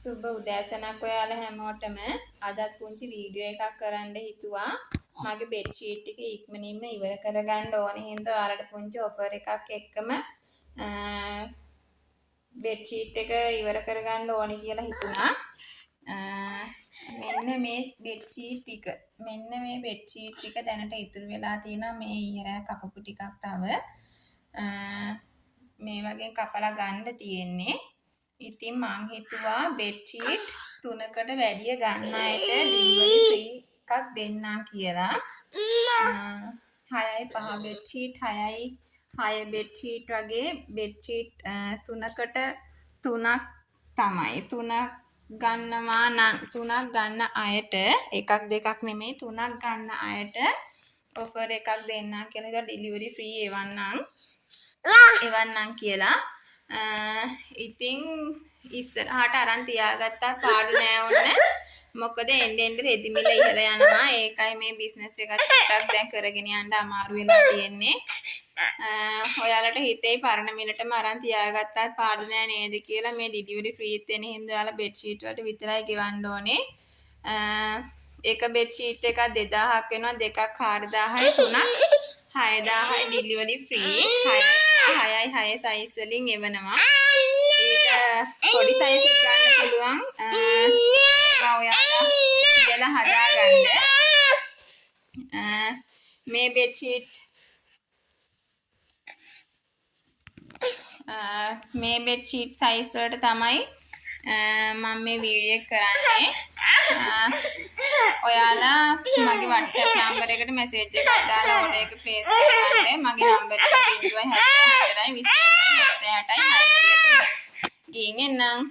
සුබ උදෑසනක් ඔයාලා හැමෝටම. අදත් පුංචි වීඩියෝ එකක් කරන්න හිතුවා. මගේ බෙඩ් ෂීට් ටික ඉක්මනින්ම ඉවර කරගන්න ඕනේ හින්දා ඔයාලට පුංචි ඔෆර් එකක් එක්කම බෙඩ් ෂීට් එක ඉවර කරගන්න ඕනේ කියලා හිතුණා. මෙන්න මේ බෙඩ් ෂීට් ටික දැනට ඉතුරු වෙලා තියෙනවා. මේ ඊයරෑ කපපු ටිකක් තව මේ වගේ කපලා ගන්න තියෙන්නේ. ඉතින් මං හිතුවා බෙඩ් ෂීට් 3කට වැඩිය ගන්න අයට ඩෙලිවරි ෆ්‍රී එකක් දෙන්නම් කියලා. 6යි 5 බෙඩ් ෂීට් 6 බෙඩ් ෂීට් වගේ බෙඩ් ෂීට් 3කට 3ක් තමයි. 3ක් ගන්නවා නම් 3ක් ගන්න අයට එකක් දෙකක් නෙමෙයි 3ක් ගන්න අයට ඔෆර් එකක් දෙන්නම් කියලා ඉතින් ඩෙලිවරි ෆ්‍රී එවන්නම් කියලා. ඉතින් ඉස්සරහට අරන් තියාගත්තා පාඩු නෑ ඕන්න. මොකද එන්න රෙදි මිල ඉහළ යනවා. ඒකයි මේ බිස්නස් එක ටිකක් දැන් කරගෙන යන්න අමාරු වෙලා තියෙන්නේ. ඔයාලට හිතේ පරණ මිලටම අරන් තියාගත්තා පාඩු නෑ නේද කියලා. මේ ඩෙලිවරි ෆ්‍රීත් වෙන හින්දා ඔයාලා බෙඩ් ෂීට් වලට විතරයි ගෙවන්න ඕනේ. එක බෙඩ් ෂීට් එකක් 2000ක් වෙනවා. දෙකක් 4000යි 3ක් 6000යි ඩෙලිවරි ෆ්‍රී. 6යි 6 සයිස් වලින් එවනවා. ඊට පොඩි සයිස් එකක් ගන්න පුළුවන්. ඔයාලා කියලා හදාගන්න. මේ බෙඩ් ෂීට් සයිස් වලට තමයි මම මේ වීඩියෝ එක කරන්නේ. ඔයාලා මගේ WhatsApp නම්බර් එකට මැසේජ් එකක් දාලා ඕඩර් එක ප්ලේස් කරගන්න. මගේ නම්බර් එක 074 20 78 603. ගිහින් එන්නම්.